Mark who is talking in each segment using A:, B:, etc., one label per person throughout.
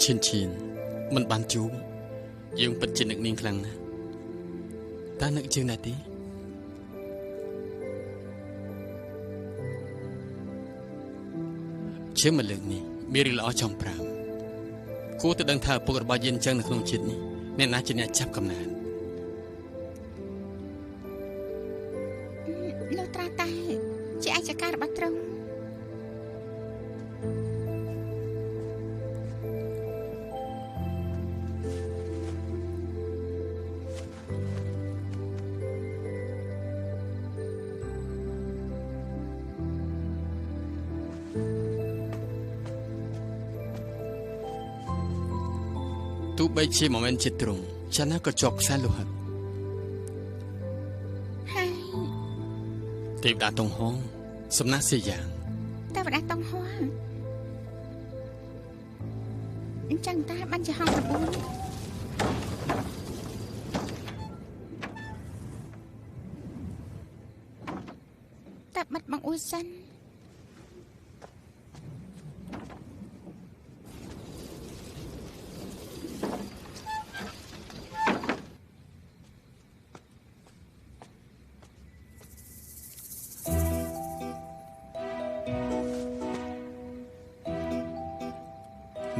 A: ឈិនមិនបានជួបយើងពិតជានឹកនាងខ្លាំងណាស់តើនឹកជើងណាទេជើងមកលើកនេះមានរឿងល្អចំប្រាំគួរទៅដឹងថាឪពុករបស់យើងអញ្ចឹងនៅក្នុងជាតិនេះអ្នកណាជាអ្នកចាប់កំណើត
B: លោកត្រាតែជាអាចារ្យរបស់ទ្រង់
A: ទោះបីជាមិនមែនជាទ្រង់ចាណាក៏ជាប់ខ្សែលោហិត
B: ហើយ
A: ទេវតាតុងហងសំណាក់សៀយ៉ាង
B: ទេវតាតុងហងអញ្ចឹងតាបានជាហង9តែបាត់បងអ៊ូសិន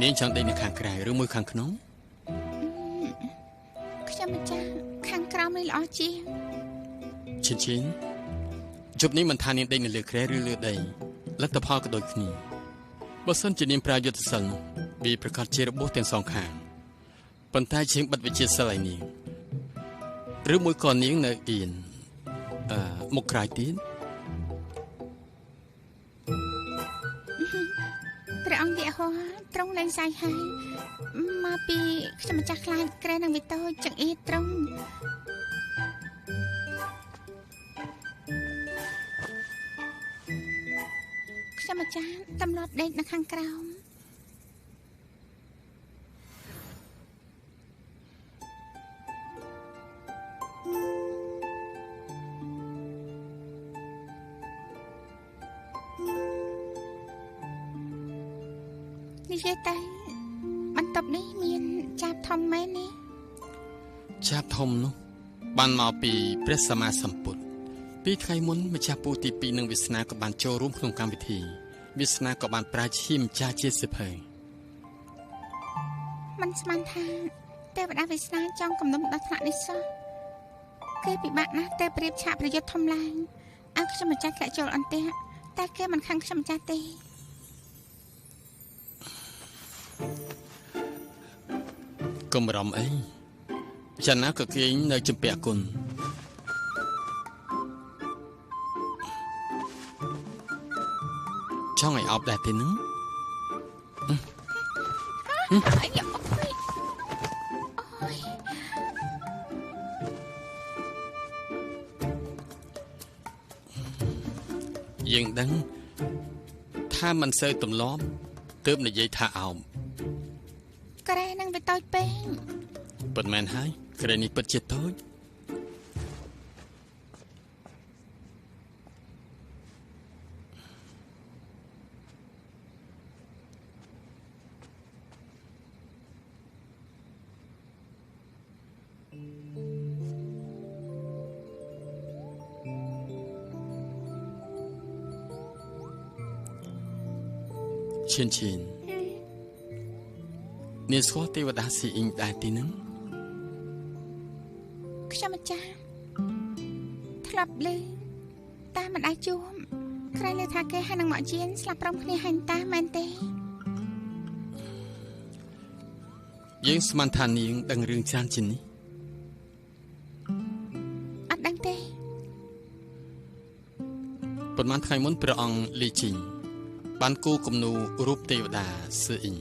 A: នាងចង់ដេកនៅខាងក្រៅឬមួយខាងក្នុង
B: ខ្ញុំម្ចាស់ខាងក្រោមនេះល្អជាង
A: ឈិនជប់នេះមិនថានាងដេកនៅលើគ្រែឬលើដីលទ្ធផលក៏ដូចគ្នាបើសិនជានាងប្រើយុទ្ធសិលនោះវាប្រកាសជារបួសទាំងសងខាងប៉ុន្តែជាងបិទវិជាសិលឲ្យនាងឬមួយក៏នាងនៅអៀនមុខក្រោយទៀត
B: ព្រះអង្គយេហូវ៉ាទ្រង់លែងសាយហើយមកពីខ្ញុំម្ចាស់ខ្លាចក្រែនឹងវាតូចចង្អៀតទ្រង់ខ្ញុំម្ចាស់តំណត់ដេកនៅខាងក្រោមនិយាយតែបន្ទប់នេះមានចាបធំមែននេះ
A: ចាបធំនោះបានមកពីព្រះសម្មាសម្ពុទ្ធពីថ្ងៃមុនម្ចាស់ពូទី2និងវាសនាក៏បានចូលរួមក្នុងកម្មវិធីវាសនាក៏បានប្រើឈាមម្ចាស់ជាសិភើ
B: មិនស្មានថាទេវតាវាសនាចង់គំនុំដល់ថ្នាក់នេះសោះគេពិបាកណាស់តែប្រៀបឆាកប្រយុទ្ធធំឡើងឲ្យខ្ញុំម្ចាស់ធ្លាក់ចូលអន្ទះតែគេមិនខឹងខ្ញុំម្ចាស់ទេ
A: កុំបារម្ភអីចាណាក៏គេងនៅជំពាក់គុណចង់ឲ្យអោបដែរទេនឹងយើងដឹងថាមិនសូវទម្លាប់ទើបនិយាយថាអោប
B: ក្រែនឹងវាតូចពេក
A: ពិតមែនហើយក្រែនេះពិតជាតូចឈិននាងស្គាល់ទេវតាស៊ីអ៊ីងដែរទីនឹង
B: ខ្ញុំម្ចាស់ធ្លាប់ឮតែមិនអាចជួបក្រែងលើថាគេហើយនឹងមកជៀនស្លាប់ព្រមគ្នាហើយតាមែនទេ
A: យើងស្មានថានាងដឹងរឿងច្រើនជាងនេះ
B: អត់ដឹងទេ
A: ប៉ុន្មានថ្ងៃមុនព្រះអង្គលីជីងបានគូគំនូរូបទេវតាស៊ឺអ៊ីង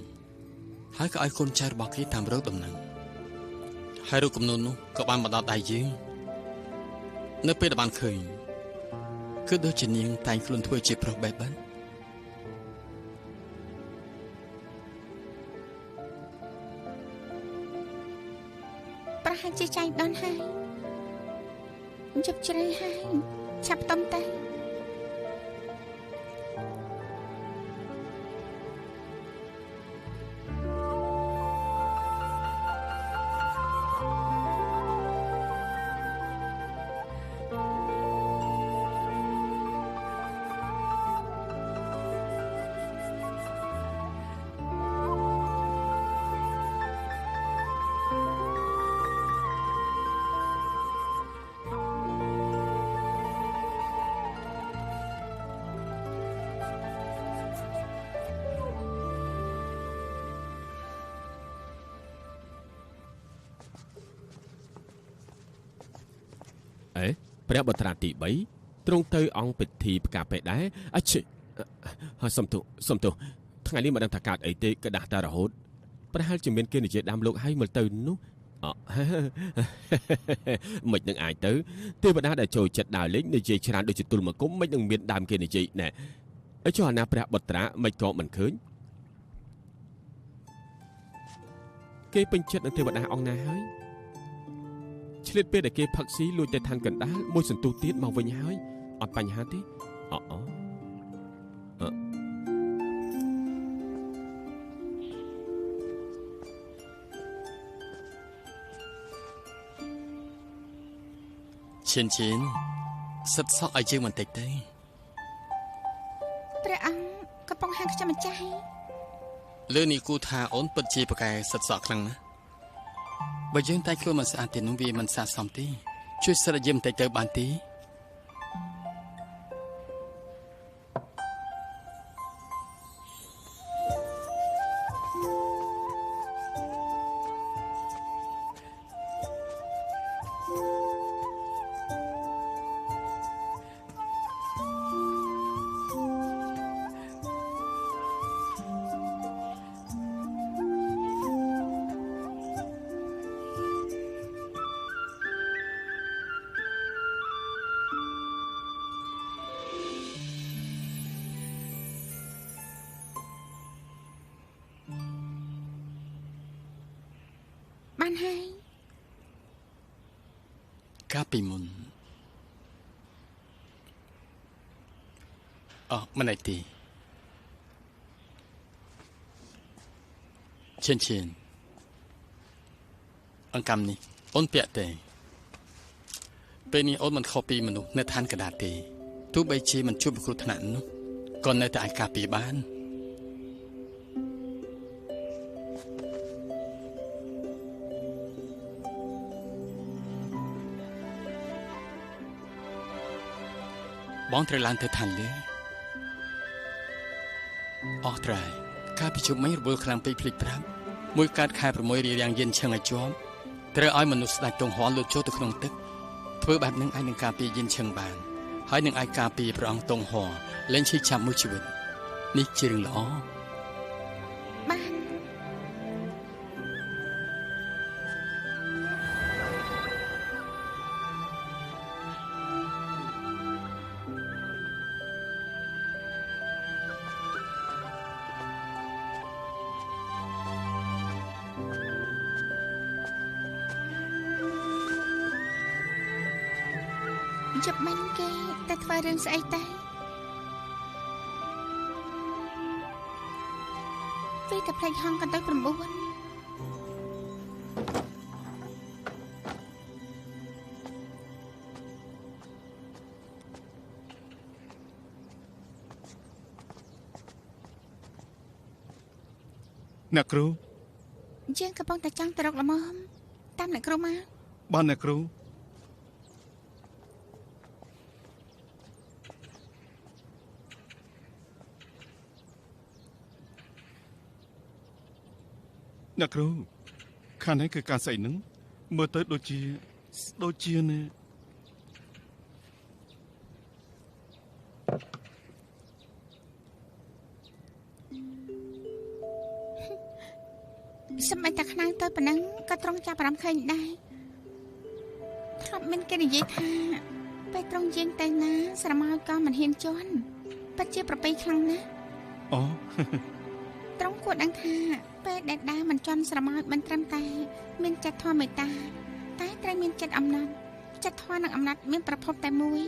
A: ហើយក៏ឲ្យកូនចៅរបស់គេតាមរកដំណឹងហើយរូបគំនូនោះក៏បានមកដល់ដៃយើងនៅពេលដែលបានឃើញគឺដូចជានាងតែងខ្លួនធ្វើជាប្រុសបែបហ្នឹង
B: ប្រហែលជាចៃដន្យហើយជប់ជ្រៅហើយឆាប់តំតែ
C: ហេព្រះបត្រាទី3ទ្រង់ទៅអង្គពិធីផ្កាពេដែរអឈិហើយសុំទោសថ្ងៃនេះមិនដឹងថាកើតអីទេក្តាស់តែរហូតប្រហែលជាមានគេនិយាយដាំលោកហើយមើលទៅនោះមិននឹងអាចទៅទេវតាដែលចូលចិត្តដើរលេងនិយាយច្រើនដូចជាទូលមកគុំមិននឹងមានដើមគេនិយាយណែចុះអាណាព្រះបុត្រាមិនក៏មិនឃើញគេពេញចិត្តនឹងទេវតាអង្គណាហើយឆ្លៀតពេលដែលគេផឹកស៊ីលួចទៅឋានកណ្ដាលមួយសន្ទុះទៀតមកវិញហើយអត់បញ្ហាទេ
A: ឈិនសិតសក់ឲ្យយើងបន្តិចទេ
B: ព្រះអង្គកំពុងហាងខ្ញុំម្ចាស់
A: លើនេះគូថាអូនពិតជាប្រកែសិតសក់ខ្លាំងណាស់បើយើងតែខ្លួនមិនស្អាតទេនោះវាមិនស័ក្តិសមទេជួយសិតឲ្យយើងបន្តិចទៅបានទេ
B: បានហើយ
A: កាលពីមុនមិនអីទេឈិនអង្កាំនេះអូនពាក់ទេពេលនេះអូនមិនខុសពីមនុស្សនៅឋានកណ្ដាលទេទោះបីជាមិនជួបគ្រោះថ្នាក់នោះក៏នៅតែអាចការពារបានបងត្រូវឡើងទៅឋានលើអស់ត្រៃការប្រជុំមិញរវល់ខ្លាំងពេកភ្លេចប្រាប់មួយកើតខែ6រៀបយ៉ាងយិនឈឹងឲ្យជាប់ត្រូវឲ្យមនុស្សស្ដេចទងហន់លូតចូលទៅក្នុងទឹកធ្វើបែបនឹងអាចនឹងការពារយិនឈឹងបានហើយនឹងអាចការពារព្រះអង្គទងហន់លែងឈឺចាប់មួយជីវិតនេះជារឿងល្អ
B: បានជប់មិញគេតែធ្វើរឿងស្អីតែវាតែផ្លេចហងកន្ទុយ9
D: អ្នកគ្រូ
B: យើងកំពុងតែចង់ទៅរកល្មមតាមអ្នកគ្រូមក
D: បានអ្នកគ្រូអ្នកគ្រូខាងនេះគឺការស្អីនឹងមើលទៅដូចជានេះ
B: សម្រាប់តែខ្លាំងទៅប៉ុណ្ណឹងក៏ត្រង់ចាប់អារម្មណ៍ឃើញដែរធ្លាប់មានគេនិយាយថាពេលត្រង់ជាងតែណាស្រមោចក៏មិនហ៊ានជន់ពិតជាប្រពៃខ្លាំងណាស់
D: អូ
B: ត្រង់គួរដឹងថាពេលដែលដើរមិនជន់ស្រមោចមិនត្រឹមតែមានចិត្តធម៌មេត្តាតែត្រូវមានចិត្តអំណត់ចិត្តធម៌និងអំណត់មានប្រភពតែមួយ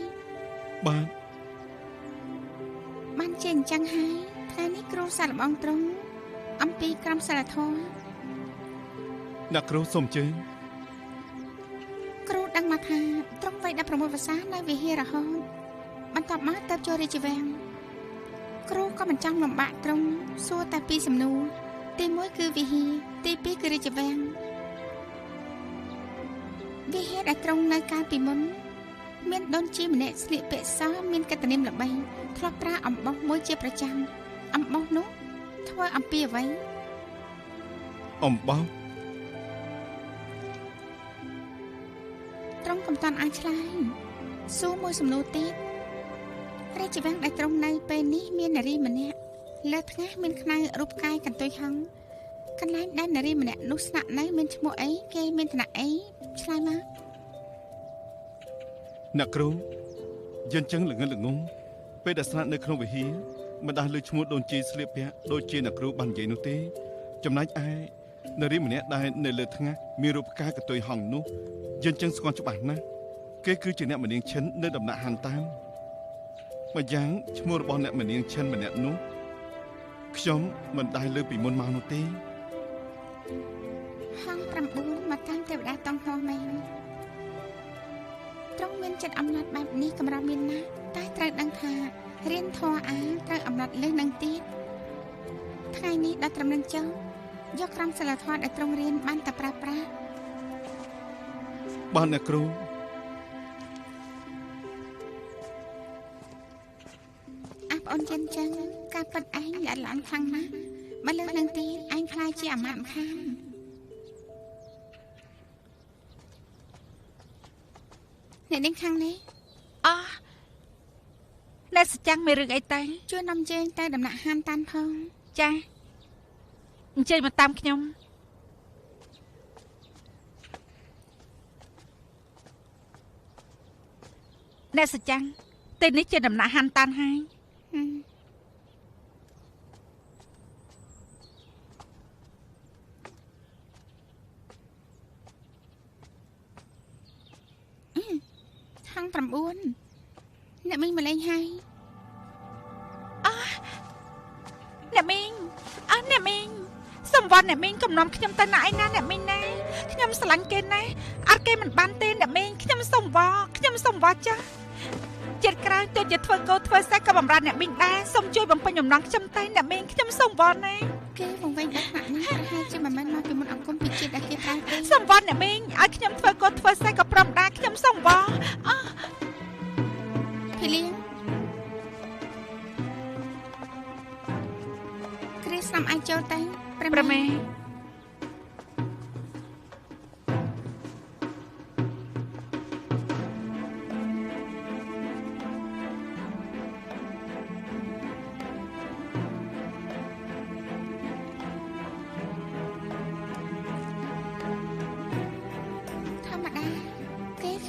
B: បានជាអញ្ចឹងហើយថ្ងៃនេះគ្រូសាកល្បងត្រង់អំពីក្រមសីលធម៌
D: អ្នកគ្រូសូមជើញ
B: គ្រូដឹងមកថាត្រង់វ័យ16វស្សានៅវិហាររហូតបន្ទាប់មកទៅចូលរាជវាំងគ្រូក៏មិនចង់លំបាកត្រង់សួរតែពីសំណួរទី1គឺវិហារទី2គឺរាជវាំងវិហារដែលត្រង់នៅកាលពីមុនមានដូនជាម្នាក់ស្លៀកពាក់សមានកតនាមល្បីធ្លាប់ប្រើអំបោះមួយជាប្រចាំអំបោះនោះធ្វើអំពីអ្វី
D: អំបោះ
B: ត្រង់ កំតាន់អាចឆ្លើយសួរមួយសំណួរទៀតរាជវាំងដែលត្រង់នៅពេលនេះមាននារីម្នាក់លើថ្ងាសមានខ្នៅរូបកាយកន្ទុយហង្សកន្លែងដែលនារីម្នាក់នោះស្នាក់នៅមានឈ្មោះអីគេមានឋានៈអីឆ្លើយមក
D: អ្នកគ្រូយើងចឹងល្ងឹតល្ងងពេលដែលស្នាក់នៅក្នុងវិហារមិនដាស់លើឈ្មោះដូនជីស្លៀកពាក់ដូចជាអ្នកគ្រូបាននិយាយនោះទេចំណែកឯនារីម្នាក់ដែលនៅលើថ្ងាសមានរូបកាយកន្ទុយហង្សនោះយើងចឹងស្គាល់ច្បាស់ណាស់គេគឺជាអ្នកមនាងឈិននៅដំណាក់ហានតាមម្យ៉ាងឈ្មោះរបស់អ្នកមនាងឈិនម្នាក់នោះខ្ញុំមិនដែលលើពីមុនមកនោះទេ
B: ហង្ស9មកតាមទេវតាតង់ហោះមែនត្រង់មានចិត្តអំណត់បែបនេះកម្រមានណាស់តែត្រូវដឹងថារៀនធម៌អាត្រូវអំណត់លើនឹងទៀតថ្ងៃនេះដល់ត្រឹមនឹងចុះយកក្រមសីលធម៌ដែលត្រង់រៀនបានតែប្រើប្រាស់
D: បានអ្នកគ្រូ
B: ប្អូនចិនចឹងការប៉ັດឯងល្អិតល្អន់ខ្លាំងណាស់បើលើនឹងទៀតឯងខ្លាចជាអាម៉ាត់ម្ខាងអ្នកនាងខាងនេះ
E: អ្នកសចាំងមានរឿងអីទៅ
B: ជួយនាំជើងទៅដំណាក់ហានតានផង
E: ចាអញ្ជើញមកតាមខ្ញុំអ្នកសចាំងទីនេះជាដំណាក់ហានតានហើយ
B: ហង្ស9អ្នកមីងមកលេងហើយ
E: អ្នកមីងអ្នកមីងសំវត្តអ្នកមីងកំណំខ្ញុំទៅណាឯណាអ្នកមីងណាខ្ញុំស្រឡាញ់គេណាអត់គេមិនបានទេអ្នកមីងខ្ញុំសំវត្តចាចិត្តក្រោយទោះជាធ្វើកោធ្វើសេះក៏បំរើអ្នកមីងដែរសូមជួយបំពេញបំណងខ្ញុំទៅអ្នកមីងខ្ញុំសំវត្តណា
B: គេវង្វេងដាក់ថ្នាក់នេះប្រហែលជាមិនមែនមកពីមុនអង្គមពីជាតិដែលគេប្រើទេ
E: សំវត្តអ្នកមីងឲ្យខ្ញុំធ្វើកោធ្វើសេះក៏ព្រមដែរខ្ញុំសំវត្ត
B: ភីលៀងគ្រីស្លាំអាចចូលទៅ
E: ប្រមេ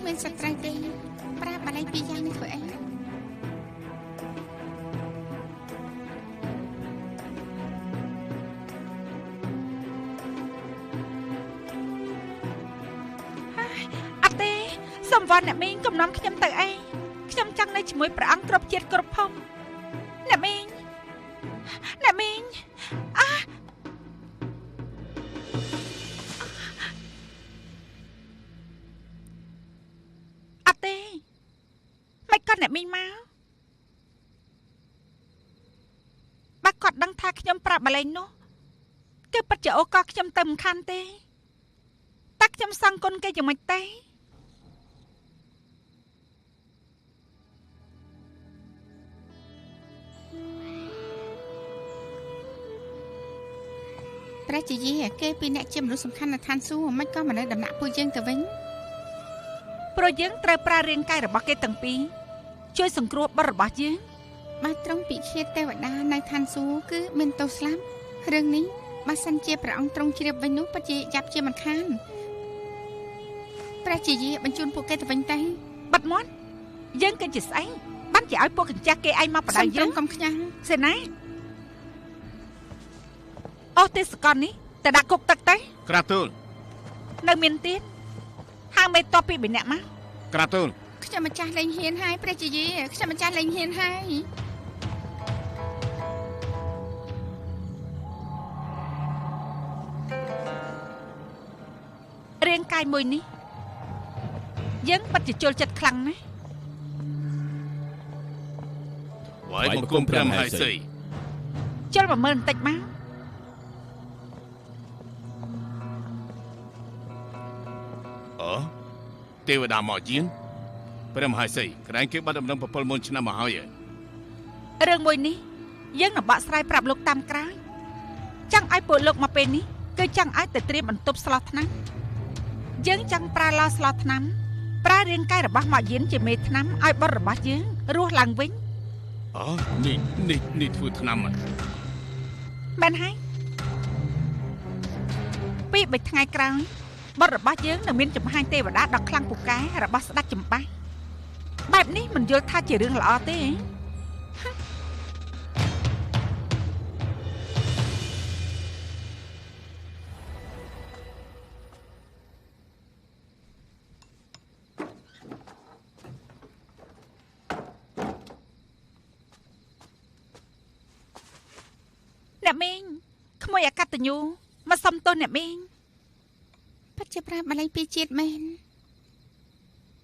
B: មានសត្រូវទេប្រើបាលីពីរយ៉ាងនេះធ្វើអី
E: អត់ទេសំវត្តអ្នកមីងកំណំខ្ញុំទៅអីខ្ញុំចង់នៅជាមួយព្រះអង្គគ្រប់ជាតិគ្រប់ភពអ្នកមីងអ្នកមីងមកបើគាត់ដឹងថាខ្ញុំប្រាប់បលែងនោះគឺពិតជាអូកខ្ញុំទៅមិនខានទេតែខ្ញុំសង្កុនគេយ៉ាងម៉េចទេ
B: ព្រះជាយាគេពីអ្នកជាមនុស្សសំខាន់នៅឋានសួគ៌មិនក៏មកនៅដំណាក់ពួកយើងទៅវិញ
E: ព្រោះយើងត្រូវប្រើរាងកាយរបស់គេទាំងពីរជួយសង្គ្រោះបុត្ររបស់យើង
B: បើត្រង់ពិឃាតទេវតានៅឋានសួគ៌គឺមានទោសស្លាប់រឿងនេះបើសិនជាព្រះអង្គទ្រង់ជ្រាបវិញនោះពិតជាចាប់ជាមិនខានព្រះជាយាបញ្ជូនពួកគេទៅវិញទៅ
E: បាត់មាត់យើងគឺជាស្អីបានជាឲ្យពួកកញ្ចាស់គេឯងមកបដៅយើង
B: កុំខ្ញាំង
E: សេណាអូទេសកលនេះតែដាក់គុកទឹកទៅ
D: ក្រាទូល
E: នៅមានទៀតហាងមេតបពី3នាក់មក
D: ក្រាទូល
B: ខ្ញុំម្ចាស់លេងហ៊ានហើយព្រះជាយាខ្ញុំម្ចាស់លេងហ៊ានហើយ
E: រាងកាយមួយនេះយើងពិតជាជល់ចិត្តខ្លាំងណាស់
D: វាយបង្គំព្រះមហេសី
E: ជល់10000បន្តិចមក
D: ទេវតាមកយាងព្រះមហេសីក្រែងគេបាត់ដំណឹង70000ឆ្នាំមកហើយ
E: រឿងមួយនេះយើងនឹងបកស្រាយប្រាប់លោកតាមក្រោយចង់ឲ្យពួកលោកមកពេលនេះគឺចង់ឲ្យទៅត្រៀមបន្ទប់ស្លោះថ្នាំយើងចង់ប្រើឡោស្លោះថ្នាំ ប្រើរាងកាយរបស់មកយានជាមេថ្នាំឲ្យបុតរបស់យើងរស់ឡើងវិញ
D: អូនេះធ្វើថ្នាំ
E: មែនហើយពី3ថ្ងៃក្រោយបុតរបស់យើងនឹងមានចំហាយទេវតាដ៏ខ្លាំងពូកែរបស់ស្ដេចចម្បាស់បែបនេះមិនយល់ថាជារឿងល្អទេអ្នកមីងក្មួយអកតញ្ញូមកសុំទោសអ្នកមីង
B: ពិតជាប្រាប់បល័យពីជាតិមែន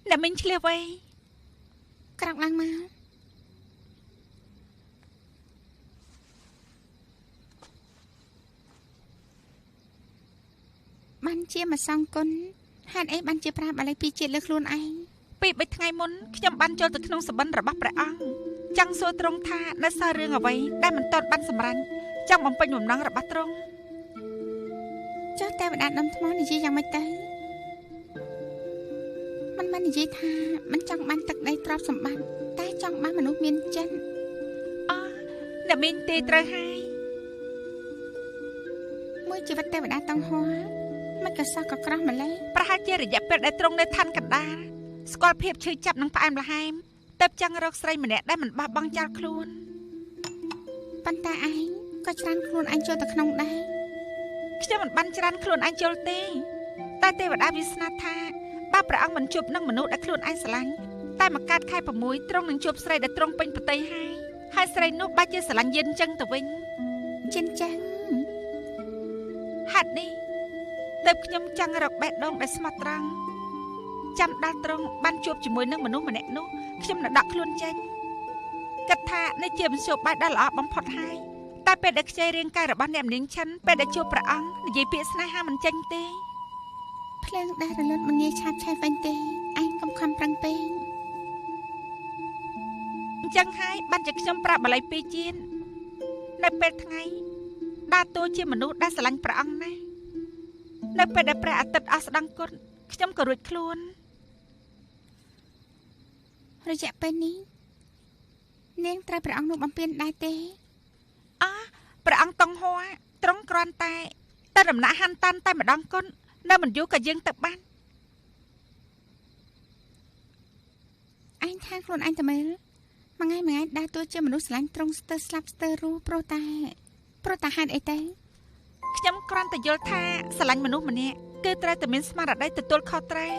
E: អ្នកមីងឆ្លៀសវៃ
B: ក្រោកឡើងមកបានជាមកសងគុណហេតុអីបានជាប្រាប់បល័យពីជាតិលើខ្លួនឯង
E: ពី3ថ្ងៃមុនខ្ញុំបានចូលទៅក្នុងសបិនរបស់ព្រះអង្គចង់សួរទ្រង់ថានៅសល់រឿងអ្វីដែលមិនទាន់បានសម្រេចចង់បំពេញបំណងរបស់ទ្រង់
B: ចុះតែបដាដុំថ្មនិយាយយ៉ាងម៉េចទៅមិនបាននិយាយថាមិនចង់បានទឹកដីទ្រព្យសម្បត្តិតែចង់បានមនុស្សមានចិត្ត
E: អ្នកមីងទេត្រូវហើយ
B: មួយជីវិតទេវតាតង់ហួរមិនក៏សោះក៏ក្រោះម្លេះ
E: ប្រហែលជារយៈពេលដែលទ្រង់នៅឋានកណ្ដាលស្គាល់ភាពឈឺចាប់និងផ្អែមល្ហែមទៅចង់រកស្រីម្នាក់ដែលមិនបោះបង់ចោលខ្លួន
B: ប៉ុន្តែឯងក៏ច្រានខ្លួនឯងចូលទៅក្នុងដែរ
E: ខ្ញុំមិនបានច្រានខ្លួនឯងចូលទេតែទេវតាវាស្នាថាបើព្រះអង្គមិនជួបនឹងមនុស្សដែលខ្លួនឯងស្រឡាញ់តែមកកើតខែ6ទ្រង់នឹងជួបស្រីដែលទ្រង់ពេញប្រតិហើយស្រីនោះបាច់ជាស្រឡាញ់យិនចឹងទៅវិញ
B: ចិនចឹង
E: ហេតុនេះទើបខ្ញុំចង់រកបេះដូងដែលស្មោះត្រង់ចាំដល់ទ្រង់បានជួបជាមួយនឹងមនុស្សម្នាក់នោះខ្ញុំនឹងដកខ្លួនចេញគិតថានេះជាមធ្យោបាយដ៏ល្អបំផុតហើយតែពេលដែលខ្ចីរាងកាយរបស់អ្នកនាងឈិនពេលដែលជួបព្រះអង្គនិយាយពាក្យស្នេហាមិនចេញទេ
B: ភ្លើងដែលរលត់មិនងាយឆាបឆេះវិញទេឯងកុំខំប្រឹងពេក
E: អញ្ចឹងហើយបានជាខ្ញុំប្រាប់បល័យពីជាននៅពេលថ្ងៃដើរតួជាមនុស្សដែលស្រឡាញ់ព្រះអង្គណាស់នៅពេលដែលព្រះអាទិត្យអស់ស្ដង់គុណខ្ញុំក៏រួចខ្លួន
B: រយៈពេលនេះនាងត្រូវព្រះអង្គនោះបំពេញដែរទេ
E: ព្រះអង្គតង់ហួរទ្រង់គ្រាន់តែដំណាក់ហាន់តាន់តែម្ដងគុណនៅមិនយូរក៏យើងទៅបាន
B: ឯងថាខ្លួនឯងទៅមើលមួយថ្ងៃដើរតួជាមនុស្សស្រឡាញ់ទ្រង់ស្ទើរស្លាប់ស្ទើររស់ព្រោះតែហេតុអីទៅ
E: ខ្ញុំគ្រាន់តែយល់ថាស្រឡាញ់មនុស្សម្នាក់គឺត្រូវតែមានស្មារតីទទួលខុសត្រូវ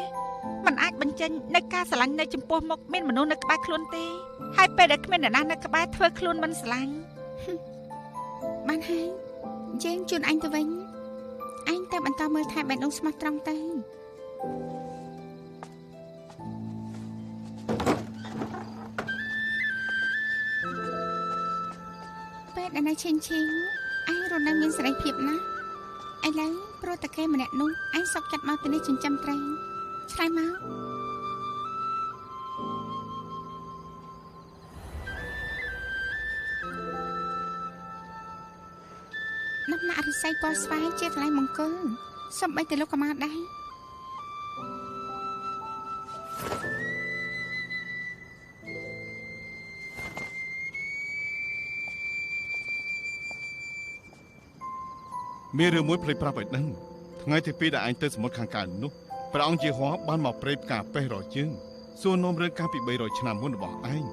E: មិនអាចបញ្ចេញនៅការស្រឡាញ់នៅចំពោះមុខមានមនុស្សនៅក្បែរខ្លួនទេហើយពេលដែលគ្មានអ្នកណានៅក្បែរធ្វើខ្លួនមិនស្រឡាញ់
B: បានហើយយើងជូនអញទៅវិញអញតែបន្តមើលថែបេះដូងស្មោះត្រង់ទៅពេលដែលនៅឈិញអញរស់នៅមានសេរីភាពណាស់ឥឡូវព្រោះតែគេម្នាក់នោះអញសុកចិត្តមកទីនេះចិញ្ចឹមត្រីឆ្លើយមកដំណាក់រិស័យពណ៌ស្វាយជាកន្លែងមង្គលសំបីតែលោកក៏មកដែរ
D: មានរឿងមួយភ្លេចប្រាប់ឲ្យដឹងថ្ងៃទី2ដែលឯងទៅសមុទ្រខាងកើតនោះព្រះអង្គជាហោះបានមកព្រៃផ្កាពេះរយជើងសួរនាំរឿងកាលពី300ឆ្នាំមុនរបស់ឯង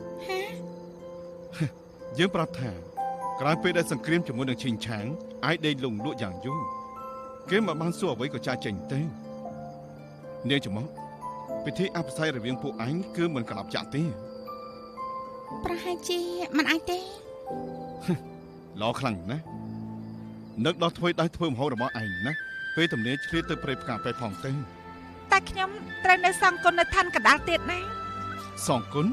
D: យើងប្រាប់ថាក្រោយពេលដែលសង្គ្រាមជាមួយនឹងឈិញឆាងឯងដេកលងលក់យ៉ាងយូរគេមិនបានសួរអ្វីក៏ចាចេញទេនាងច្រមុះពិធីអភិសេករវាងពួកឯងគឺមិនកណ្ដាប់ចាក់ទេ
B: ប្រហែលជាមិនអាចទេ
D: ល្អខ្លាំងណាស់នឹកដល់ធ្វើដៃធ្វើមហោរបស់ឯងណាពេលទំនេរឆ្លៀតទៅព្រៃផ្កាពេះផងទៅ
E: តែខ្ញុំត្រូវនៅសងគុណនៅឋានកណ្ដាលទៀតណា
D: សងគុណ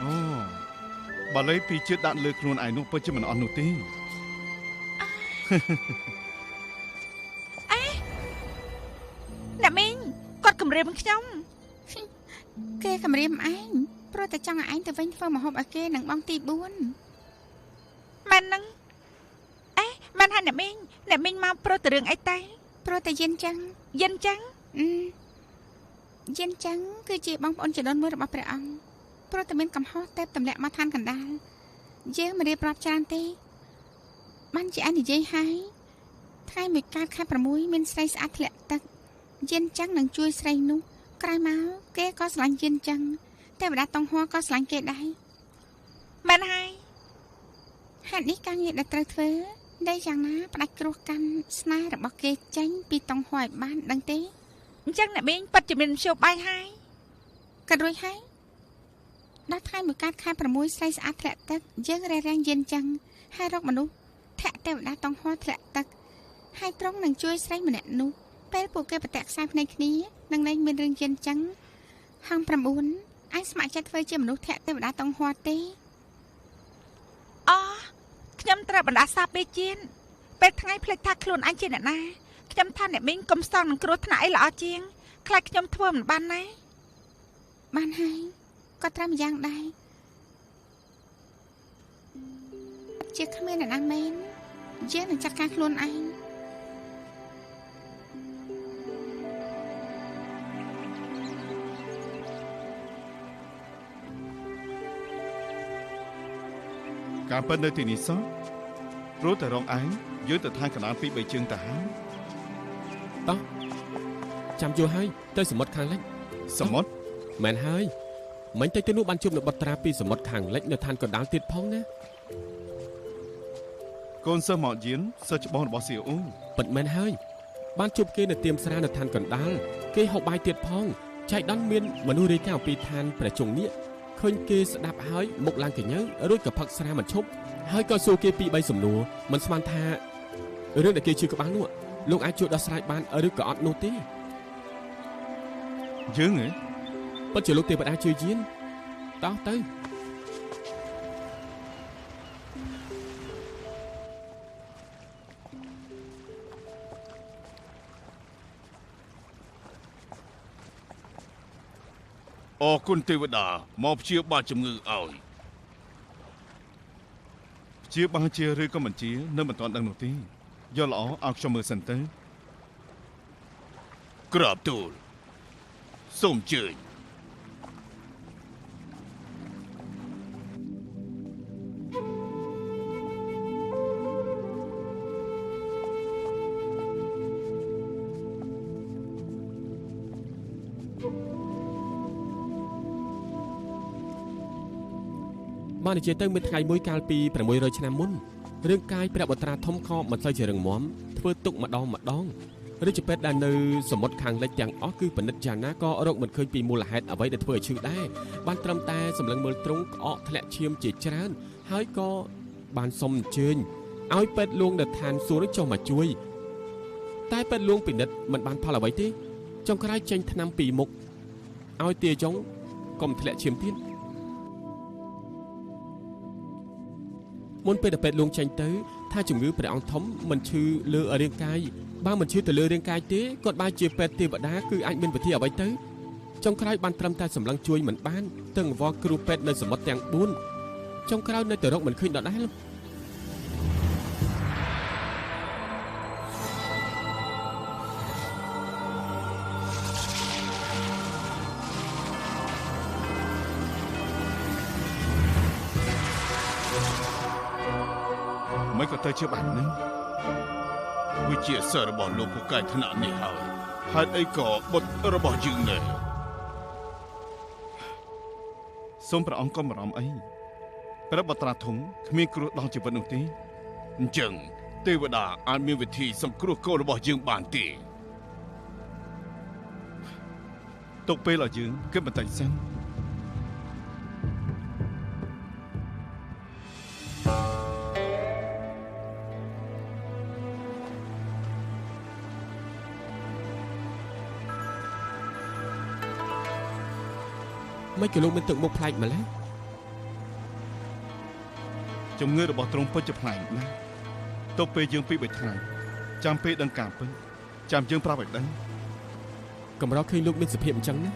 D: អូបល័យពីជាតិដាក់លើខ្លួនឯងនោះពិតជាមិនអស់នោះទេ
E: អ្នកមីងគាត់គំរាមខ្ញុំ
B: គេគំរាមឯងព្រោះតែចង់ឲ្យឯងទៅវិញធ្វើម្ហូបឲ្យគេនឹងបងទី4
E: មែនហ្នឹងមែនហើយអ្នកមីងមកព្រោះតែរឿងអីតែ
B: ព្រោះតែយិនចឹង យានចឹងគឺជាបងប្អូនជីដូនមួយរបស់ព្រះអង្គព្រោះតែមានកំហុសតែទម្លាក់មកឋានកណ្ដាលយើងមិនរៀបរាប់ច្រើនទេបានជាអានិយាយហើយថ្ងៃមួយកើតខែ6មានស្រីស្អាតធ្លាក់ទឹកយានចឹងនឹងជួយស្រីនោះក្រោយមកគេក៏ស្រឡាញ់យានចឹងតែបដាតងហួរក៏ស្រឡាញ់គេដែរ
E: មែនហើយ
B: ហេតុនេះការងារដែលត្រូវធ្វើដែលយ៉ាងណាផ្ដាច់គ្រោះកម្មស្នេហ៍របស់គេចេញពីតងហួរឲ្យបានដឹងទេ
E: អញ្ចឹងអ្នកមីងពិតជាមានមធ្យោបាយហើយ
B: ក៏រួចហើយដល់ថ្ងៃមួយកើតខែ6ស្រីស្អាតធ្លាក់ទឹកយើងរារាំងយានចឹងហើយរកមនុស្សធាក់ទេវតាតងហួរធ្លាក់ទឹកហើយត្រង់នឹងជួយស្រីម្នាក់នោះពេលពួកគេប្រតាក់ខ្សែភ្នែកគ្នានឹងលែងមានរឿងយានចឹងហង9អាចស្ម័គ្រចិត្តធ្វើជាមនុស្សធាក់ទេវតាតងហួរទេ
E: ខ្ញុំត្រូវបណ្ដាសាពីជៀនពេលថ្ងៃភ្លេចថាខ្លួនអញជាអ្នកណាខ្ញុំថាអ្នកមីងកុំសងនឹងគ្រោះថ្នាក់អីល្អជាងខ្លាចខ្ញុំធ្វើមិនបានណា
B: បានហើយក៏ត្រឹមយ៉ាងដែរជាគ្មានអ្នកណាមែនយើងនឹងចាត់ការខ្លួនឯង
D: ការពិតនៅទីនេះសោះព្រោះតែរងឯងយើងទៅឋានកណ្ដាលពី3ជើងទៅហើយ
C: តោះចាំយល់ហើយទៅសមុទ្រខាងលិច
D: សមុទ្រ
C: មែនហើយមិញទៅនោះបានជួបនៅបុត្រាពីសមុទ្រខាងលិចនៅឋានកណ្ដាលទៀតផងណា
D: កូនសិស្សមកយានសិស្សច្បងរបស់សៀអូ
C: ពិតមែនហើយបានជួបគេនៅទៀមស្រានៅឋានកណ្ដាលគេហូបបាយទៀតផងចៃដន្យមានមនុស្សរាយការណ៍អំពីឋានព្រះជង្នាគឃើញគេស្ដាប់ហើយមុខឡើងកញើរួចក៏ផឹកស្រាមិនឈប់ហើយក៏សួរគេពី3សំណួរមិនស្មានថារឿងដែលគេជឿក្បាលនោះលោកអាចជួយដោះស្រាយបានឬក៏អត់នោះទេ
D: យើងហ៎
C: ពិតជាលោកទេវតាជឿយានតោះទៅ
F: អរគុណទេវតាមកព្យាបាលជំងឺឲ្យ
D: ព្យាបាលជាឬក៏មិនជានៅមិនទាន់ដឹងនោះទេយល់ល្អឲ្យខ្ញុំមើលសិនទៅ
F: ក្រាបទូលសូមជើញ
C: បាននិយាយទៅមានថ្ងៃមួយកាលពី600ឆ្នាំមុនរឿងកាយព្រះបុត្រាធំខមិនសូវជារឹងមាំធ្វើទុកម្ដងរាជពេទ្យដែលនៅសមុទ្រខាងលិចទាំងអស់គឺពិនិត្យយ៉ាងណាក៏រកមិនឃើញពីមូលហេតុអ្វីដែលធ្វើឲ្យឈឺដែរបានត្រឹមតែសម្លឹងមើលទ្រង់ក្អកធ្លាក់ឈាមជាច្រើនហើយក៏បានសុំអញ្ជើញឲ្យពេទ្យលួងនៅឋានសួគ៌ចុះមកជួយតែពេទ្យលួងពិនិត្យមិនបានផលអ្វីទេចុងក្រោយចេញថ្នាំពីមុខឲ្យទាចុងកុំធ្លាក់ឈាមទៀតមុនពេលដែលពេទ្យលួងចេញទៅថាជំងឺព្រះអង្គធំមិនឈឺលើរាងកាយបើមិនឈឺទៅលើរាងកាយទេគាត់បានជាពេទ្យទេវតាគឺអាចមានវិធីអ្វីទៅចុងក្រោយបានត្រឹមតែសម្លឹងជួយមិនបានទាំងអង្វរគ្រូពេទ្យនៅសមុទ្រទាំង4ចុងក្រោយនៅតែរកមិនឃើញដដែល
D: មិនក៏ទៅជាបាននឹង
F: វិជាសិស្សរបស់លោកពូកែថ្នាក់នេះហើយហេតុអីក៏បុត្ររបស់យើងដែរ
D: សូមព្រះអង្គកុំបារម្ភអីព្រះបុត្រាធំគ្មានគ្រោះដល់ជីវិតនោះទេ
F: អញ្ចឹងទេវតាអាចមានវិធីសង្គ្រោះកូនរបស់យើងបានទេ
D: ទុកពេលឲ្យយើងគិតបន្តិចសិន
C: មិនក៏លោកមានទឹកមុខប្លែកម្ល៉េះ
D: ជំងឺរបស់ទ្រង់ពិតជាប្លែកណាស់ទុកពេលយើងពី3ថ្ងៃចាំពេលដឹងការពិតចាំយើងប្រាប់ឲ្យដឹង
C: កម្រឃើញលោកមានសភាពអញ្ចឹងណា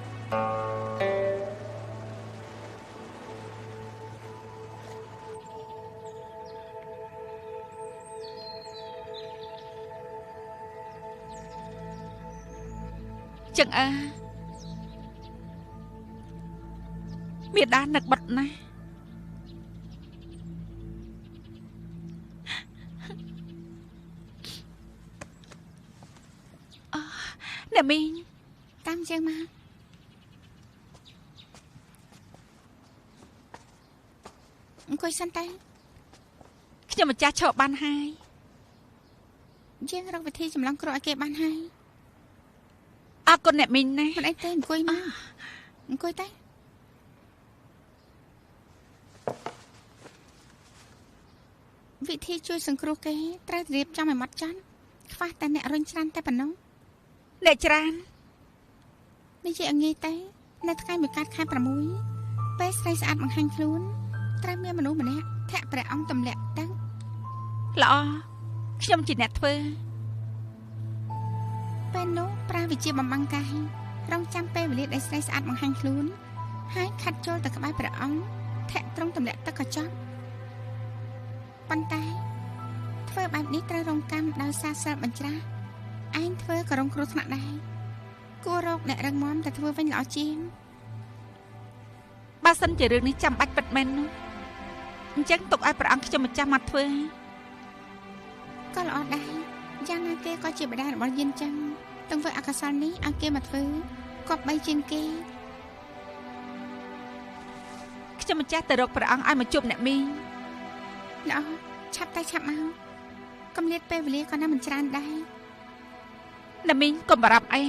E: ចឹងមេដានឹកបាត់ណាស់អ្នកមីង
B: តាមជើងមកអង្គុយសិនទៅ
E: ខ្ញុំម្ចាស់ឈប់បានហើយ
B: យើងរកវិធីចម្លងគ្រោះឲ្យគេបានហើយ
E: អរគុណអ្នកមីងណា
B: មិនអីទេអង្គុយមកអង្គុយទៅវិធីជួយសង្គ្រោះគេត្រូវរៀបចំឲ្យម៉ត់ចត់ខ្វះតែអ្នករុញច្រានតែប៉ុណ្ណោះ
E: អ្នកច្រាន
B: នេះជាងាយទៅនៅថ្ងៃមួយកើតខែ6ពេលស្រីស្អាតបង្ហាញខ្លួនត្រូវមានមនុស្សម្នាក់ធាក់ព្រះអង្គទម្លាក់ទឹក
E: ល្អខ្ញុំជាអ្នកធ្វើ
B: ពេលនោះប្រាវិជាបំបាំងកាយរងចាំពេលវេលាដែលស្រីស្អាតបង្ហាញខ្លួនហើយខាត់ចូលទៅក្បែរព្រះអង្គធាក់ទ្រង់ទម្លាក់ទឹកក៏ចប់ប៉ុន្តែធ្វើបែបនេះត្រូវរងកម្មដោយសារសិលបញ្ច្រាស់ឯងធ្វើក៏រងគ្រោះថ្នាក់ដែរគួររកអ្នករឹងមាំតែធ្វើវិញល្អជាង
E: បើសិនជារឿងនេះចាំបាច់ពិតមែននោះអញ្ចឹងទុកឲ្យព្រះអង្គខ្ញុំម្ចាស់មកធ្វើ
B: ក៏ល្អដែរយ៉ាងណាគេក៏ជាបិតារបស់យានចឹងទាំងធ្វើអកុសលនេះឲ្យគេមកធ្វើគប្បីជាងគេ
E: ខ្ញុំម្ចាស់ទៅរកព្រះអង្គឲ្យមកជួបអ្នកមីង
B: ល្អឆាប់តែឆាប់មកកុំលាតពេលវេលាក៏នៅមិនច្រើនដែរ
E: អ្នកមីងកុំបារម្ភអី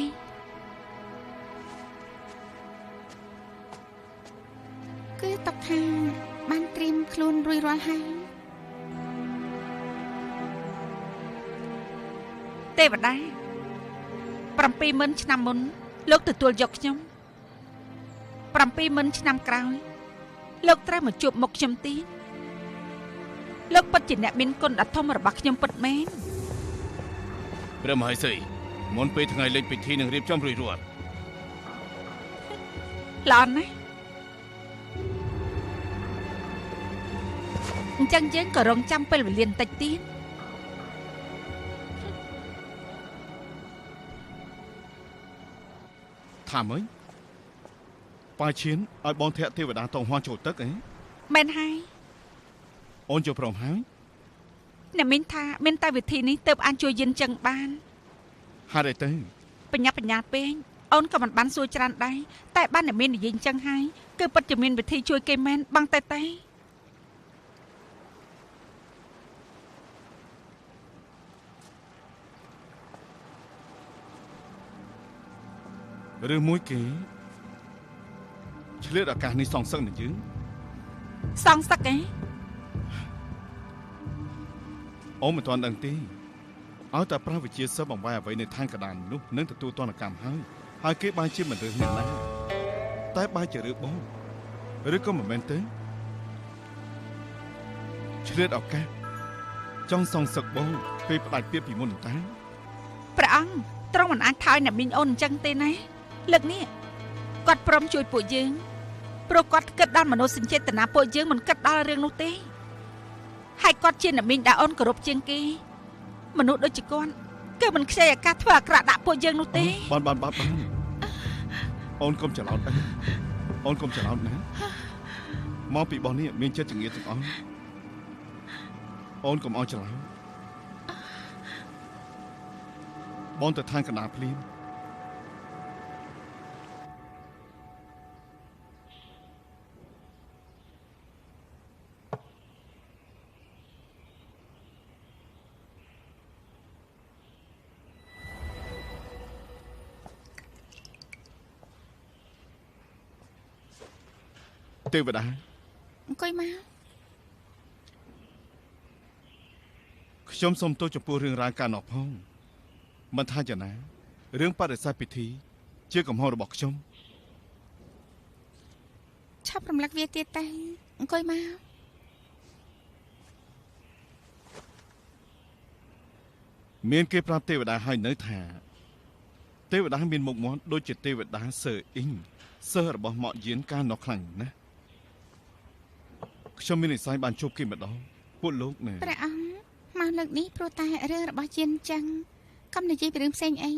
B: គឺទុកថាបានត្រៀមខ្លួនរួចរាល់ហើយ
E: ទេវតា70000ឆ្នាំមុនលោកទទួលយកខ្ញុំ70000ឆ្នាំក្រោយលោកត្រូវមកជួបមុខខ្ញុំទៀតលោកពិតជាអ្នកមានគុណដ៏ធំរបស់ខ្ញុំពិតមែន
F: ព្រះមហេសីមុនពេលថ្ងៃលេខពិធីនឹងរៀបចំរួចរាល់
E: ល្អណាស់អញ្ចឹងយើងក៏រងចាំពេលវេលាបន្តិចទៀត
D: ថាម៉េចប៉ាឈៀនឲ្យបងធាក់ទេវតាតងហោះចូលទឹកអី
E: មែនហើយ
D: អូនចូលព្រមហើយ
E: អ្នកមីងថាមានតែវិធីនេះទើបអាចជួយយិនចឹងបាន
D: ហេតុអីទៅ
E: បញ្ញាពេងអូនក៏មិនបានសួរច្រើនដែរតែបានអ្នកមីងនិយាយចឹងហើយគឺពិតជាមានវិធីជួយគេមែនបងតែ
D: ឬមួយគេឆ្លៀតឱកាសនេះសងសឹកនឹងយើង
E: សងសឹក
D: អូនមិនទាន់ដឹងទេឲ្យតែប្រាវិជាសិស្សបំបីអ្វីនៅឋានកដាននោះនឹងទទួលទណ្ឌកម្មហើយគេបានជាមិនរើសអ្នកណាតែបែរជារើបងឬក៏មិនមែនទេឆ្លៀតឱកាសចង់សងសឹកបងពេលផ្ដាច់ពីពីមុនតា
E: ព្រះអង្គទ្រង់មិនអាចថយអ្នកមីងអូនអញ្ចឹងទេណាលើកនេះគាត់ព្រមជួយពួកយើងព្រោះគាត់គិតដល់មនោសញ្ចេតនាពួកយើងមិនគិតដល់រឿងនោះទេហើយគាត់ជាអ្នកមីងដែលអូនគោរពជាងគេមនុស្សដូចជាគាត់គឺមិនខ្ចីឱកាសធ្វើអាក្រក់ដាក់ពួកយើងនោះទេ
D: បានអូនកុំច្រឡោតអូនកុំច្រឡោតណាមកពីបងនេះមានចិត្តចង្អៀតទាំងអស់អូនកុំអោយច្រឡោតបងទៅឋានកណ្ដាលភ្លាមទេវតា
B: អង្គុយមក
D: ខ្ញុំសូមទោសចំពោះរឿងរ៉ាវកាលនោះផងមិនថាយ៉ាងណារឿងបដិសេធពិធីជាកំហុសរបស់ខ្ញុំ
B: ឆាប់រំលឹកវាទៀតទៅអង្គុយមក
D: មានគេប្រាប់ទេវតាឲ្យនៅថាទេវតាមានមុខមាត់ដូចជាទេវតាសើអ៊ីងសិស្សរបស់ម៉ាក់យៀនកាលនោះខ្លាំងណាស់ខ្ញុំមាននិស្ស័យបានជួបគេម្ដងពួកលោកណែ
B: ព្រះអង្គមកលើកនេះព្រោះតែរឿងរបស់ជានចឹងកុំនិយាយពីរឿងផ្សេងអី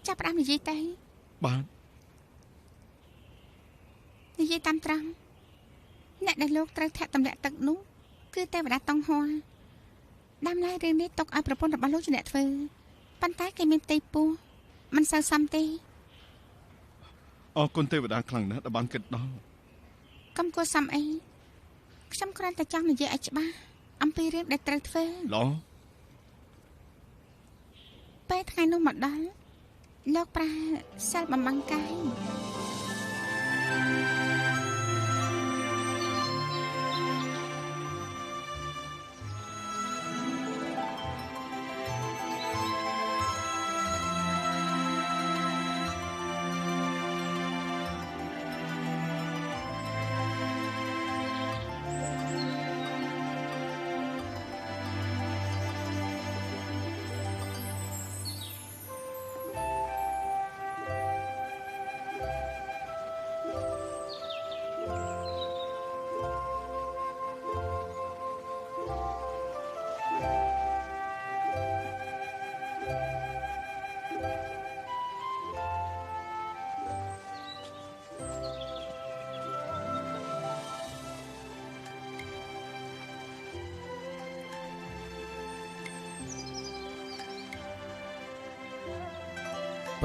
B: ចាប់ផ្ដើមនិយាយទៅ
D: បាទ
B: និយាយតាមត្រង់អ្នកដែលលោកត្រូវធាក់ទម្លាក់ទឹកនោះគឺទេវតាតង់ហួរដើមឡើយរឿងនេះຕົកឲ្យប្រពន្ធរបស់លោកជាអ្នកធ្វើប៉ុន្តែគេមានផ្ទៃពោះមិនសូវសមទេ
D: អរគុណទេវតាខ្លាំងណាស់ដែលបានគិតដល់
B: កុំគួរសមអីខ្ញុំគ្រាន់តែចង់និយាយឲ្យច្បាស់អំពីរឿងដែលត្រូវធ្វើ
D: ល្អ
B: ពេលថ្ងៃនោះមកដល់លោកប្រើសិលបំងកាយ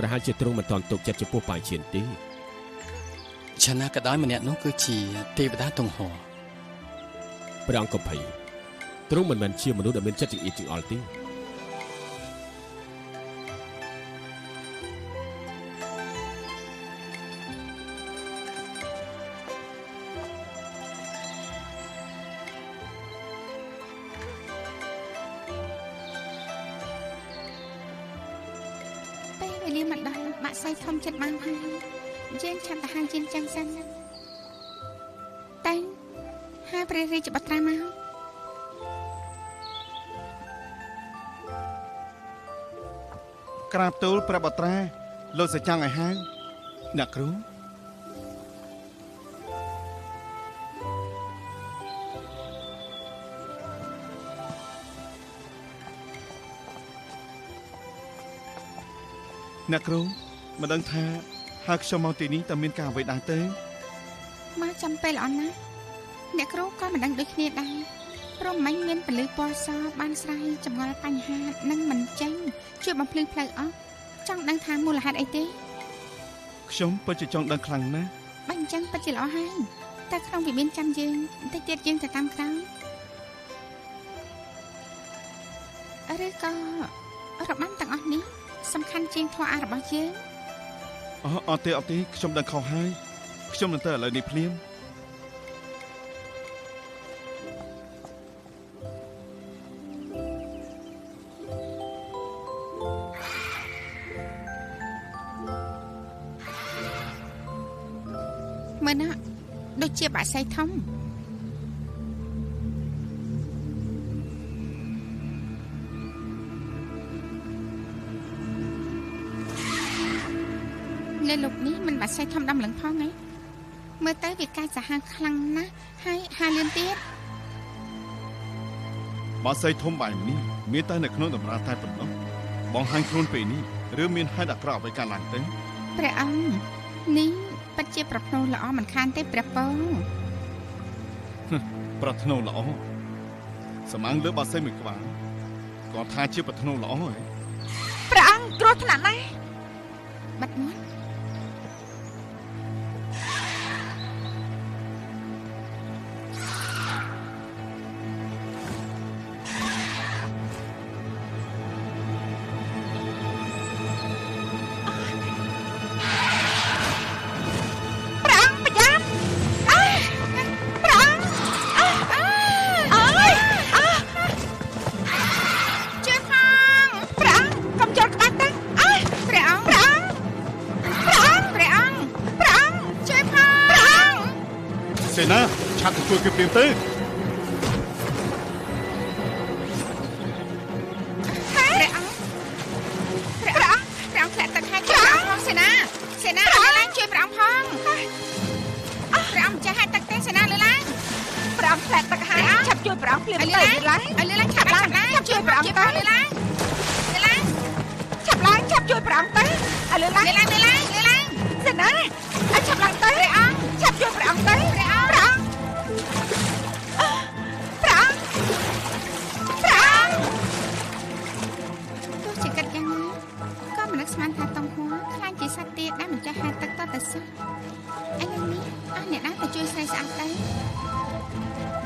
C: ប្រហែលជាទ្រង់មិនទាន់ទុកចិត្តចំពោះបាយជៀនទេ
A: ឆាណាក៏ដោយម្នាក់នោះគឺជាទេវតាតង់ហោ
C: ព្រះអង្គកំភៃទ្រង់មិនមែនជាមនុស្សដែលមានចិត្តចង្អៀតចង្អល់ទេ
B: ធំចិត្តបានហើយយើងឆាប់ទៅហាងជៀនចាំងសិនតែហាព្រះរាជបុត្រាមក
D: ក្រាបទូលព្រះបុត្រាលោកសចាំងឲ្យហាងអ្នកគ្រូអ្នកគ្រូមិនដឹងថាហៅខ្ញុំមកទីនេះតើមានការអ្វីដែរទេ
B: មកចាំពេលល្អណាស់អ្នកគ្រូក៏មិនដឹងដូចគ្នាដែរព្រោះមិញមានពលិពណ៌សបានស្រាយចម្ងល់បញ្ហានឹងមិនចេញជួយបំភ្លឺផ្លូវអស់ចង់ដឹងថាមូលហេតុអីទេ
D: ខ្ញុំពិតជាចង់ដឹងខ្លាំងណាស់
B: បើអញ្ចឹងពិតជាល្អហើយតែក្នុងវិមានចាំយើងបន្តិចទៀតយើងទៅតាមក្រោយឬក៏របាំទាំងអស់នេះសំខាន់ជាងធម៌អារបស់យើង
D: អត់ទេខ្ញុំដឹងខុសហើយខ្ញុំនឹងទៅឥឡូវនេះភ្លាម
B: មើលណាដូចជាបាក់សៃធំលើលោកនេះមិនបាក់សៃធំដំឡើងផងហ៎មើលទៅវាកាយសាហាវខ្លាំងណាស់ហើយហាលឿនទៀត
D: បាក់សៃធំបែបនេះមានតែនៅក្នុងតម្រាតែប៉ុណ្ណោះបងហាញខ្លួនពេលនេះឬមានហេតុអាក្រក់អ្វីកើតឡើងទេ
B: ព្រះអង្គនេះពិតជាប្រផ្នូលល្អមិនខានទេព្រះពង
D: ប្រផ្នូលល្អសម្ងលើបាក់សៃមួយក្បាលក៏ថាជាប្រផ្នូលល្អហើយ
E: ព្រះអង្គគ្រោះថ្នាក់ណាស់
B: បាត់មាត់
D: ឆាប់ទៅជួយគេព្រាមទៅ
B: ព្រះអង្គធ្លាក់ទឹកហើយជួយព្រះអង្គផងសេនាឡើងជួយព្រះអង្គផងព្រះអង្គចាស់ហេតុទឹកទេសេនាលើឡើង
E: ព្រះអង្គធ្លាក់ទឹកហើយឆាប់ជួយព្រះអង្គភ្លាមទៅលើឡើង
B: ឆាប់ឡើងជួយព្រះអង្គទៅលើឡើងឆាប់ឡើងឆាប់ជួយព្រះអង្គទៅលើឡើង
E: ណាអញឆាប់ឡើងទៅព្រះអង្គឆាប់ជួយព្រះអង្គទៅព្រះអង្គព្រះអង្គ
B: ទោះជាគិតយ៉ាងណាក៏មិននឹកស្មានថាតង់ហួរខ្លាចជាសត្វទាដែលមិនចេះហែលទឹកតទៅសោះឥឡូវនេះអស់អ្នកណាទៅជួយស្រីស្អាតទៅ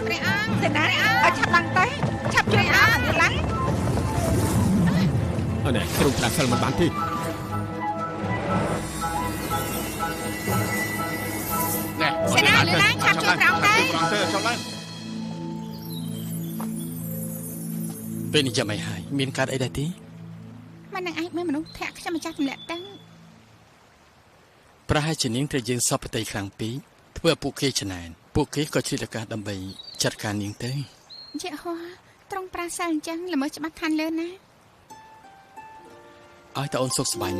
B: ព្រះអង្គ
E: សេនាឲ្យឆាប់ឡើងទៅឆាប់ជួយព្រះអង្គឡើង
C: អណែទ្រង់ប្រាសិលមិនបានទេ
B: សេនាលើឡើងឆាប់ជួយព្រះអង្គទៅ
D: ចុះឡើង
A: ពេលនេះចាំអីហើយមានកើតអីដែរទេ
B: មិននឹងអាចមានមនុស្សធាក់ខ្ញុំម្ចាស់ទម្លាក់ទៅ
A: ប្រហែលជានាងត្រូវយើងសពប្រតិខ្លាំងពេកធ្វើឲ្យពួកគេច្នៃពួកគេក៏ឆ្លៀតឱកាសដើម្បីចាត់ការនាងទៅ
B: ជាហោះត្រង់ប្រាសាទអញ្ចឹងល្មើសច្បាប់ឋានលើណា
A: ឲ្យតើអូនសុខសប្បាយ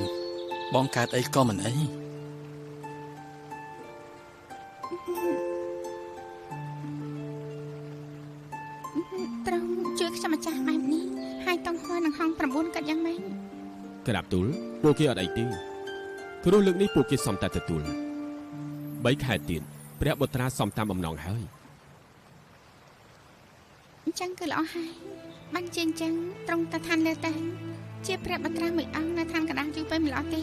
A: បងកើតអីក៏មិនអី
B: ត្រង់ជួយខ្ញុំម្ចាស់បែបនេះហើយតង់ហួរនឹងហង9កាត់យ៉ាងម៉េច
C: ក្រាបទូលពួកគេអត់អីទេព្រោះលើកនេះពួកគេសំតែទទួល3ខែទៀតព្រះបុត្រាសំតាមបំណងហើយ
B: អញ្ចឹងគឺល្អហើយបានជាអញ្ចឹងត្រង់តែឋានលើតែជាព្រះបុត្រាមួយអង្គនៅឋានកណ្ដាលយូរពេកមិនល្អទេ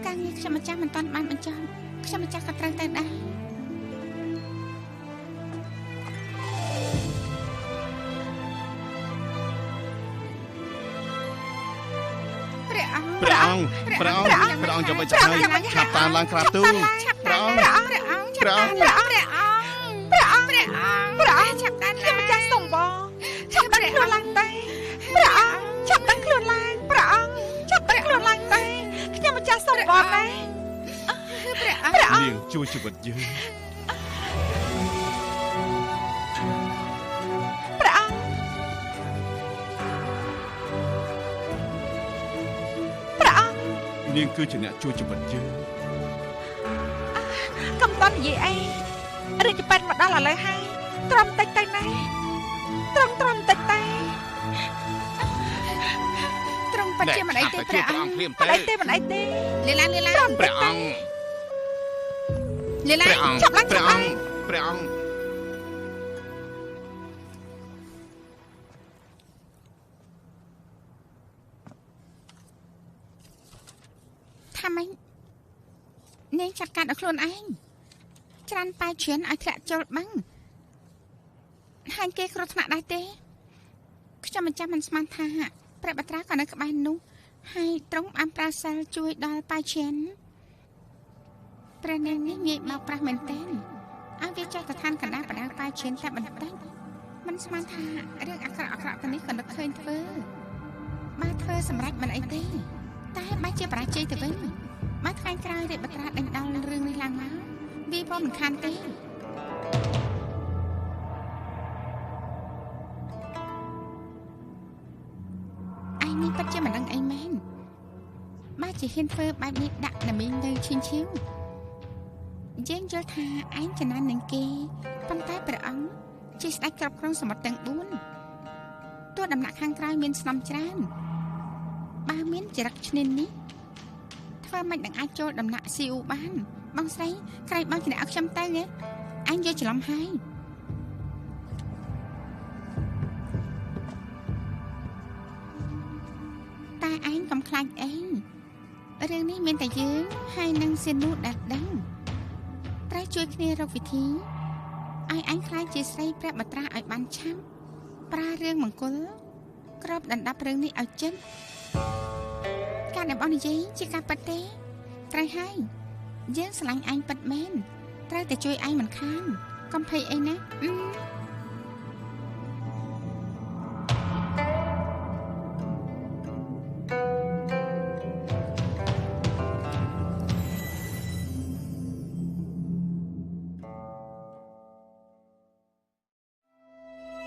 B: ការងារខ្ញុំម្ចាស់មិនទាន់បានបញ្ចប់ខ្ញុំម្ចាស់ក៏ត្រូវទៅដែរ
D: ព្រះអង្គចាំមិនចាំឆាប់តាមឡើងក្រាបទូលព្រះអង្គ
E: ឆាប់តាមខ្ញុំម្ចាស់សុំបងឆាប់ដាក់ខ្លួនឡើងទៅព្រះអង្គឆាប់ដាក់ខ្លួនឡើងព្រះអង្គឆាប់ដាក់ខ្លួនឡើងទៅខ្ញុំម្ចាស់សុំបងណា
D: ព្រះអង្គនាងជួយជីវិតយើង
E: ព្រះអង្គ
D: នាងគឺជាអ្នកជួយជីវិតយើង
E: កំតន់និយាយអីរាជប៉ែនមកដល់ឥឡូវហើយត្រឹមតិចទៅណាត្រឹមតិចទៅ
B: ត្រង់ប៉ិតជាមិនអីទេព្រះអង្គ
E: មិនអីទេ
B: លេឡា
D: ព្រះអង្គ
B: លេឡា
E: ចាប់ឡើង
D: ព្រះអង្គ
B: ថាម៉េចនាងចាត់ការដល់ខ្លួនឯងច្រានប៉ែជ្រៀនឲ្យធ្លាក់ចូលបឹងហាញគេគ្រោះថ្នាក់ដែរទេខ្ញុំមិនចាំមិនស្មានថាព្រះបត្រាក៏នៅក្បែរនោះហើយត្រង់បានប្រាសាលជួយដល់ប៉ែជ្រៀនព្រះនាងនេះងាយបោកប្រាស់មែនទែនឲ្យវាចេះទៅឋានកណ្ដាលបដាប៉ែជ្រៀនតែបន្តិចមិនស្មានថារឿងអាក្រក់ទៅនេះក៏នឹកឃើញធ្វើបើធ្វើសម្រេចមិនអីទេតែបែរជាបរាជ័យទៅវិញមកថ្ងៃក្រោយរាជបត្រាដេញដោលរឿងនេះឡើងមកវាព្រមមិនខានទេឯនេះពិតជាមិនដឹងអីមែនបើជាហ៊ានធ្វើបែបនេះដាក់ណាមីងនៅឈៀងឈៀវយើងយល់ថាឯងចំណាននឹងគេប៉ុន្តែព្រះអង្គជាស្ដេចគ្រប់គ្រងសមុទ្រទាំង4ទោះដំណាក់ខាងក្រោយមានស្នំច្រើនបើមានចរិតឈ្នានីនេះធ្វើមិននឹងអាចចូលដំណាក់ស៊ីអ៊ូបានបងស្រីក្រៃបងជំនះឲ្យខ្ញុំទៅឯងយកច្រឡំហើយតែឯងកុំខ្លាចអីរឿងនេះមានតែយើងហើយនឹងសៀននោះដែលដឹងត្រូវជួយគ្នារកវិធីឲ្យឯងខ្លាចជាស្រីព្រះបត្រាឲ្យបានឆាប់ប្រើរឿងមង្គលក្របដណ្ដប់រឿងនេះឲ្យចិត្តការដែលបងនិយាយជាការពិតទេត្រូវហើយយើងស្រឡាញ់ឯងពិតមែនត្រូវតែជួយឯងមិនខានកុំភ័យអីណា